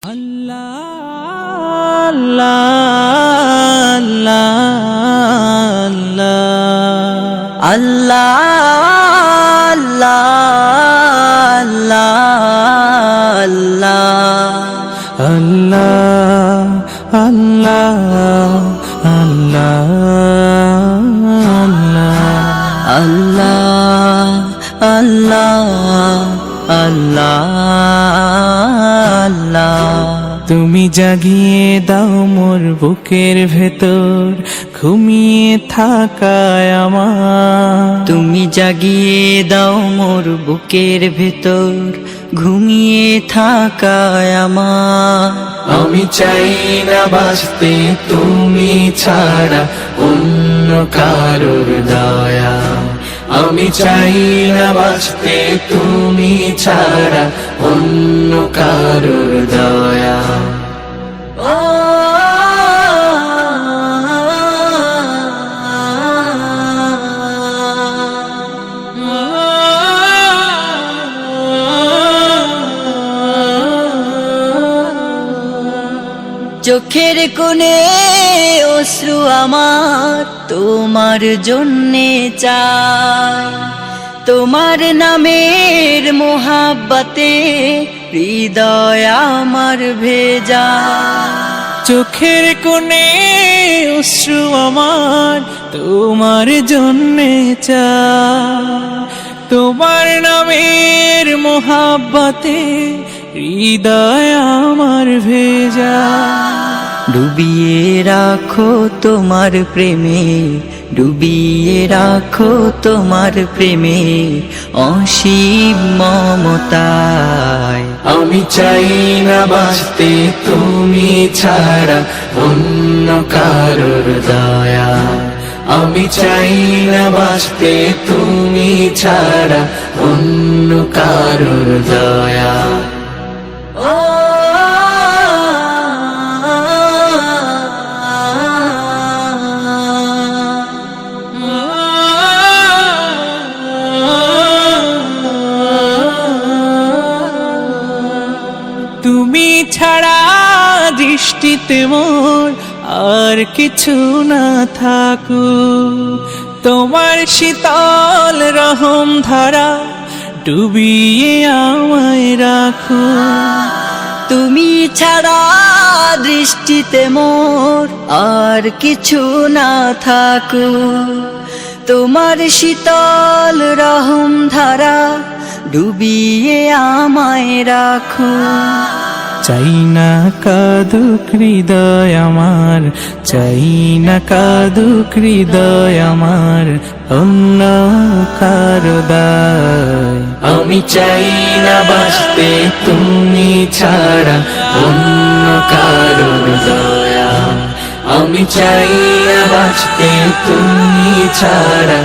আল্লাহ আল্লাহ আল্লাহ আল্লাহ আল্লাহ আল্লাহ আল্লাহ আল্লাহ তুমি জাগিয়ে দাও মোর বুকের ভেতর ঘুমিয়ে থাকায় আমার, তুমি জাগিয়ে দাও মোর বুকের ভেতর ঘুমিয়ে থাকায় আমার। আমি চাই না বাঁচতে তুমি ছাড়া অন্য কারোর দয়া, আমি চাই না বাঁচতে তুমি ছাড়া অন্য কারোর দয়া। চোখের কোণে অশ্রু আমার তোমার জন্যে চাই, তোমার নামের মোহাব্বতে হৃদয় আমার ভেজা। চোখের কোণে অশ্রু আমার তোমার জন্যে চাই, তোমার নামের মোহাব্বতে হৃদয় আমার ভেজা। ডুবিয়ে রাখো তোমার প্রেমে, ডুবিয়ে রাখো তোমার প্রেমে অসীম মমতায়। আমি চাই না বাঁচতে তুমি ছাড়া অন্য কারোর দয়া, আমি চাই না বাঁচতে তুমি ছাড়া অন্য কারোর দয়া। তুমি ছাড়া দৃষ্টিতে মোর আর কিছু না থাকুক, তোমার শীতল রহম ধারা ডুবিয়ে আমায় রাখো। তুমি ছাড়া দৃষ্টিতে মোর আর কিছু না থাকুক, তোমার শীতল রহম ধারা ডুবিয়ে আমায় রাখো। চাই না কাঁদুক হৃদয় আমার, চাই না কাঁদুক হৃদয় আমার অন্য কারো দায়। আমি চাই না বাঁচতে তুমি ছাড়া অন্য কারোর দয়া, আমি চাই না বাঁচতে তুমি ছাড়া